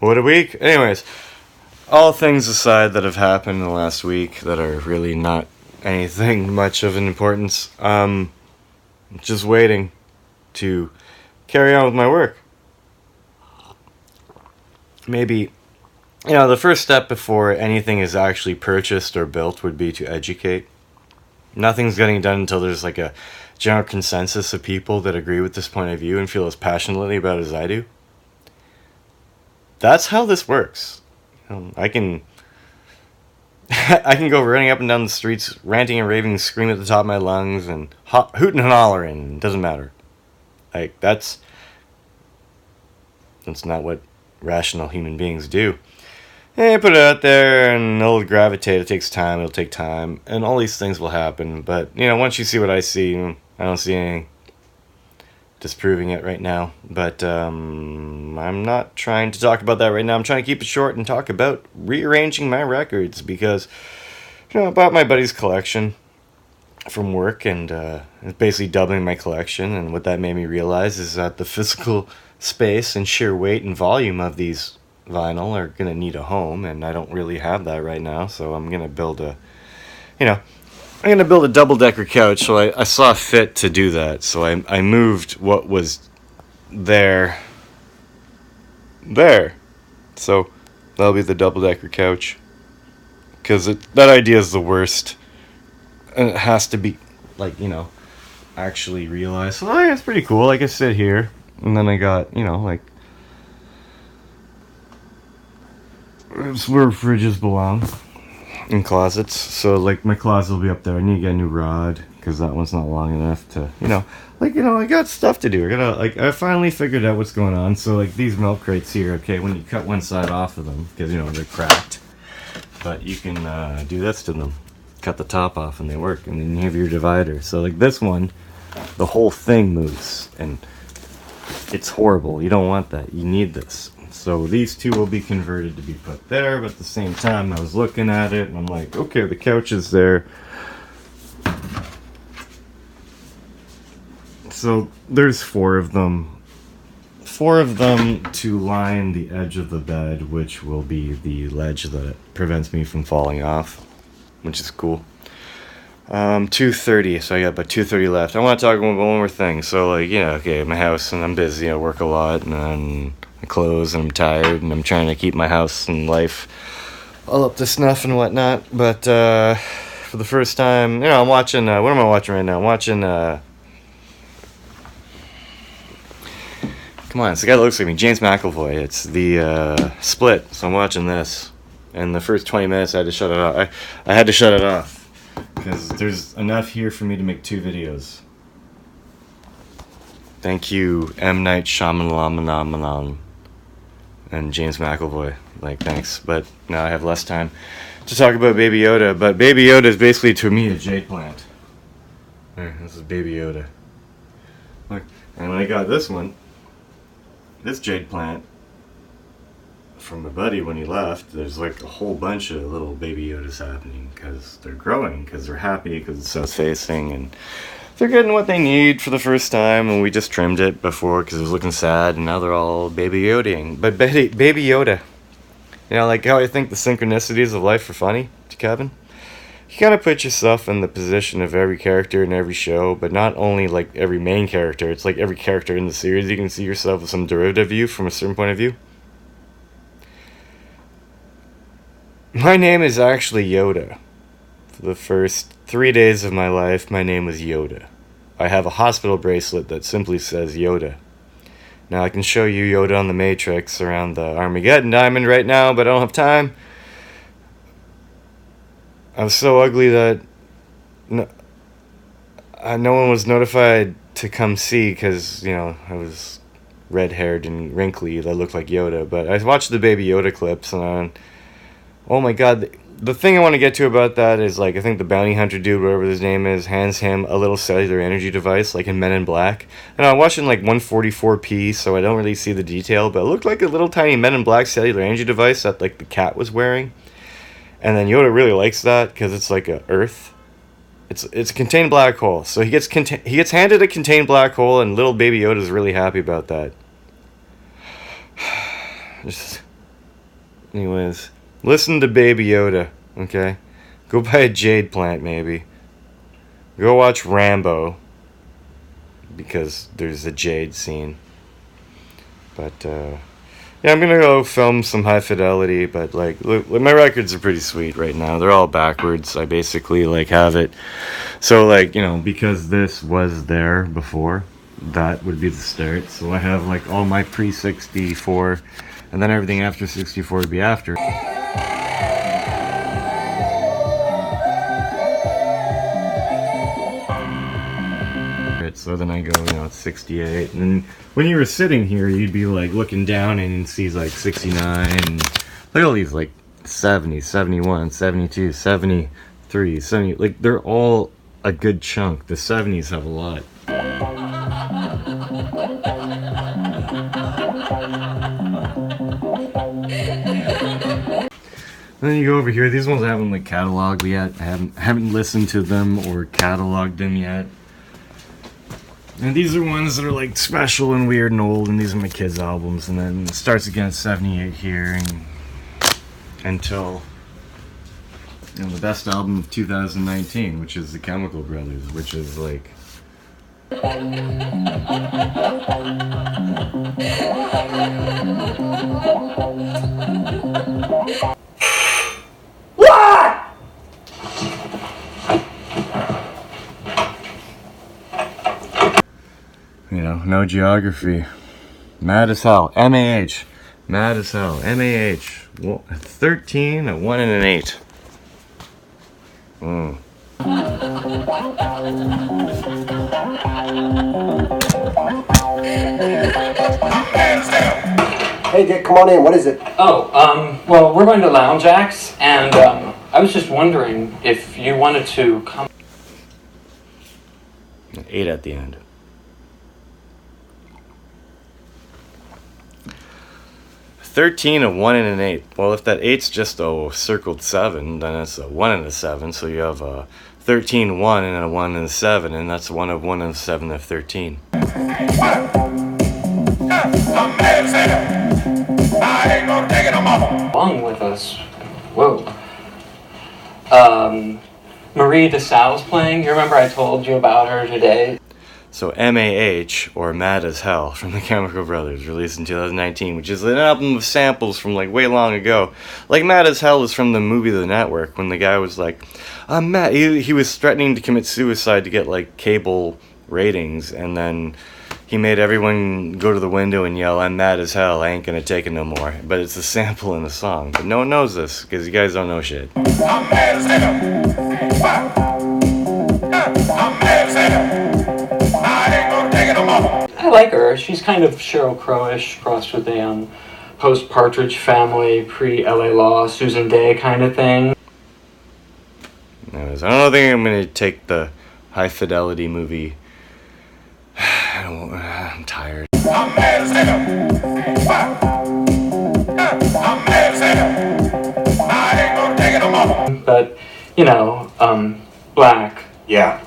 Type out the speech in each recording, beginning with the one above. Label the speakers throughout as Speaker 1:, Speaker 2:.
Speaker 1: What a week. Anyways, all things aside that have happened in the last week that are really not anything much of an importance, just waiting to carry on with my work. Maybe, the first step before anything is actually purchased or built would be to educate. Nothing's getting done until there's like a general consensus of people that agree with this point of view and feel as passionately about it as I do. That's how this works. I can go running up and down the streets, ranting and raving, screaming at the top of my lungs, and hooting and hollering. It doesn't matter. Like, that's not what rational human beings do. And put it out there, and it'll gravitate. It takes time. It'll take time, and all these things will happen. But once you see what I see, I don't see anything disproving it right now. But I'm not trying to talk about that right now. I'm trying to keep it short and talk about rearranging my records because, I bought my buddy's collection from work, and it's basically doubling my collection. And what that made me realize is that the physical space and sheer weight and volume of these vinyl are going to need a home, and I don't really have that right now. So I'm going to build a double-decker couch. So I saw fit to do that. So I moved what was there. So that'll be the double-decker couch. Because that idea is the worst. And it has to be, actually realized. So it's pretty cool. I sit here. And then I got, it's where fridges belong. In closets. So, my closet will be up there. I need to get a new rod. Because that one's not long enough to, I got stuff to do. I finally figured out what's going on. So, these milk crates here, okay, when you cut one side off of them, because, they're cracked. But you can do this to them. Cut the top off and they work. And then you have your divider. So, this one, the whole thing moves. And it's horrible. You don't want that. You need this. So these two will be converted to be put there, but at the same time I was looking at it and I'm like, okay, the couch is there. So there's four of them. Four of them to line the edge of the bed, which will be the ledge that prevents me from falling off, which is cool. 2:30, so I got about 2:30 left. I want to talk about one more thing. So, my house, and I'm busy, I work a lot, and then I close, and I'm tired, and I'm trying to keep my house and life all up to snuff and whatnot. But, for the first time, I'm watching, what am I watching right now? I'm watching, come on, it's the guy that looks like me, James McAvoy. It's the, Split, so I'm watching this. And the first 20 minutes, I had to shut it off. I had to shut it off. Because there's enough here for me to make 2 videos. Thank you, M. Night Shyamalan and James McAvoy. Thanks. But now I have less time to talk about Baby Yoda. But Baby Yoda is basically, to me, a jade plant. There, this is Baby Yoda. Look, and when I got this jade plant, from my buddy when he left, there's a whole bunch of little Baby Yodas happening because they're growing, because they're happy, because it's south facing, and they're getting what they need for the first time. And we just trimmed it before because it was looking sad, and now they're all Baby Yodaing. But Baby Yoda, how I think the synchronicities of life are funny to Kevin. You kind of put yourself in the position of every character in every show, but not only every main character. It's every character in the series. You can see yourself with some derivative view from a certain point of view. My name is actually Yoda. For the first 3 days of my life, my name was Yoda. I have a hospital bracelet that simply says Yoda. Now I can show you Yoda on the Matrix around the Armageddon Diamond right now, but I don't have time. I was so ugly that no one was notified to come see because, I was red-haired and wrinkly that looked like Yoda. But I watched the Baby Yoda clips and oh my god, the thing I want to get to about that is, I think the bounty hunter dude, whatever his name is, hands him a little cellular energy device, in Men in Black. And I watched it in, 144p, so I don't really see the detail, but it looked like a little tiny Men in Black cellular energy device that, the cat was wearing. And then Yoda really likes that, because it's a Earth. It's a contained black hole, so he gets handed a contained black hole, and little Baby Yoda's really happy about that. Anyways, listen to Baby Yoda, okay? Go buy a jade plant, maybe. Go watch Rambo, because there's a jade scene. But, yeah, I'm gonna go film some high fidelity, but, like, look, my records are pretty sweet right now. They're all backwards. I basically, like, have it. So, like, you know, because this was there before, that would be the start. So I have, like, all my pre-64, and then everything after 64 would be after. So then I go, you know, it's 68. And then when you were sitting here, you'd be like looking down and you'd see like 69. And look at all these like 70, 71, 72, 73, 70. Like they're all a good chunk. The 70s have a lot. And then you go over here. These ones I haven't like cataloged yet. I haven't listened to them or cataloged them yet. And these are ones that are like special and weird and old, and these are my kids' albums. And then it starts again at 78 here and until, you know, the best album of 2019, which is the Chemical Brothers, which is like you know, no geography. Mad as hell. MAH. Mad as hell. MAH. 13, a 1, and an 8.
Speaker 2: Hey Dick, come on in. What is it?
Speaker 3: Oh, well, we're going to Lounge Acts, and I was just wondering if you wanted to come.
Speaker 1: 8 at the end. 13, a 1, and an 8. Well, if that 8's just a circled 7, then it's a 1 and a 7. So you have a 13, 1, and a 1 and a 7, and that's 1 of 1 and a 7 of 13.
Speaker 3: Along with us. Whoa. Marie DeSalle's playing. You remember I told you about her today?
Speaker 1: So MAH, or Mad as Hell, from the Chemical Brothers, released in 2019, which is an album of samples from like way long ago. Like Mad as Hell is from the movie The Network, when the guy was like, I'm mad. He was threatening to commit suicide to get like cable ratings, and then he made everyone go to the window and yell, I'm mad as hell, I ain't gonna take it no more. But it's a sample in the song. But no one knows this, because you guys don't know shit.
Speaker 4: I'm mad as hell. I'm mad as hell. I ain't gonna take it no more.
Speaker 3: I like her. She's kind of Sheryl Crow-ish, crossed with a post-Partridge Family, pre-LA Law, Susan Day kind of thing.
Speaker 1: Anyways, I don't think I'm gonna take the High Fidelity movie. I'm tired.
Speaker 4: I'm mad as hell. I'm mad as hell. I ain't gonna take it no more.
Speaker 3: But, you know, black.
Speaker 2: Yeah.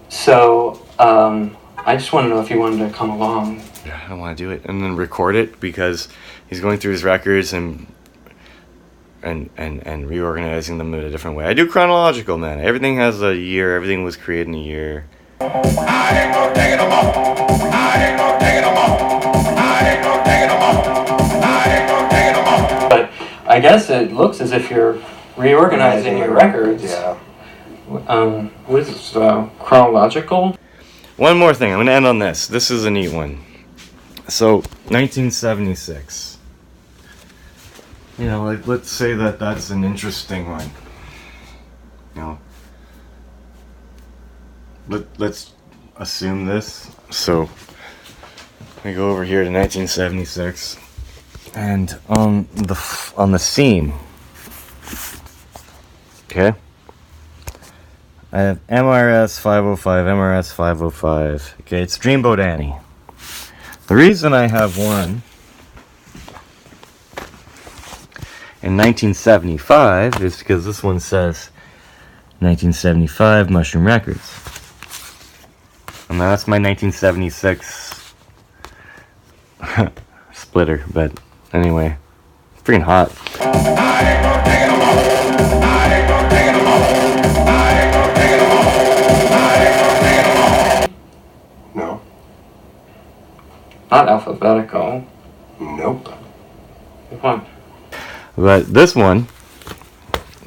Speaker 3: So, I just want to know if you wanted to come along.
Speaker 1: I don't want to do it and then record it, because he's going through his records and reorganizing them in a different way. I do chronological, man. Everything has a year. Everything was created in a year.
Speaker 4: I ain't gonna take it no more. I ain't gonna take it no more. I ain't gonna take it no more. I ain't gonna take it no more.
Speaker 3: But I guess it looks as if you're reorganizing your records.
Speaker 2: Yeah.
Speaker 3: What is this, chronological?
Speaker 1: One more thing. I'm going to end on this. This is a neat one. So, 1976. You know, like, let's say that that's an interesting one. You know, let's assume this. So, we go over here to 1976, and on the seam, okay, I have MRS 505, MRS 505. Okay, it's Dreamboat Annie. The reason I have one in 1975 is because this one says 1975 Mushroom Records. And that's my 1976 splitter, but anyway, it's freaking hot.
Speaker 4: I ain't gonna take it no more. I ain't gonna take it no more. I ain't gonna take it no more. I ain't gonna take it no more.
Speaker 2: No.
Speaker 3: Not alphabetical.
Speaker 2: Nope.
Speaker 3: What?
Speaker 1: But this one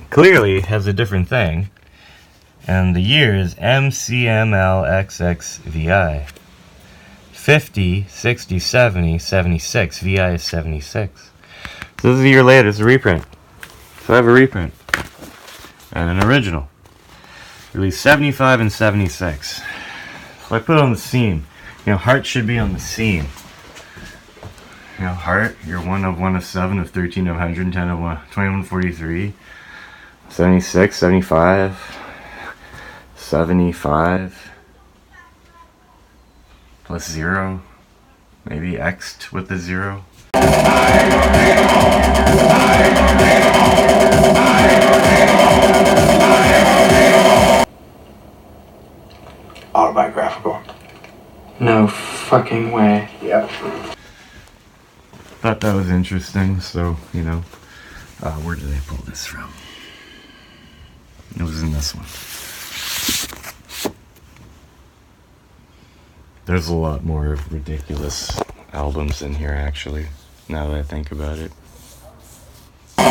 Speaker 1: clearly has a different thing. And the year is MCMLXXVI. 50, 60, 70, 76. VI is 76. So this is a year later. It's a reprint. So I have a reprint. And an original. Released 75 and 76. So I put it on the seam. You know, heart should be on the seam. You know, heart, you're 1 of 7 of 13 of 100, 10 of 1, 21, 43, 76, 75, 75, plus 0, maybe X'd with the 0.
Speaker 2: Autobiographical.
Speaker 3: No fucking way.
Speaker 2: Yep.
Speaker 1: Thought that was interesting, so, you know, where did I pull this from? It was in this one. There's a lot more ridiculous albums in here, actually, now that I think about it.
Speaker 2: I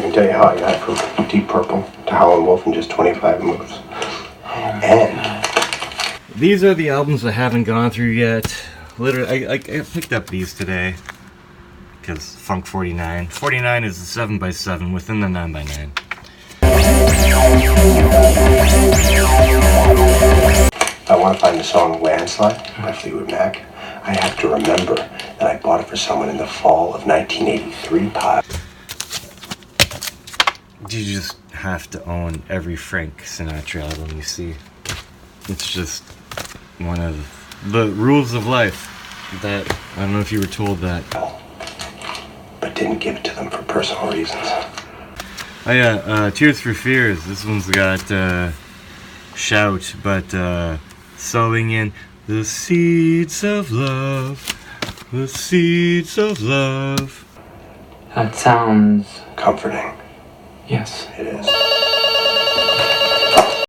Speaker 2: can tell you how I got from Deep Purple to Howlin' Wolf in just 25 moves. And
Speaker 1: These are the albums I haven't gone through yet. Literally, I picked up these today. Because Funk 49. 49 is the 7x7 within the 9x9.
Speaker 2: I want to find the song Landslide by Fleetwood Mac. I have to remember that I bought it for someone in the fall of 1983, Pop.
Speaker 1: You just have to own every Frank Sinatra album you see. It's just one of the rules of life that, I don't know if you were told that.
Speaker 2: But didn't give it to them for personal reasons.
Speaker 1: Oh yeah, Tears for Fears. This one's got Shout, but sowing in the seeds of love, the seeds of love.
Speaker 3: That sounds...
Speaker 2: Comforting.
Speaker 3: Yes.
Speaker 2: It is.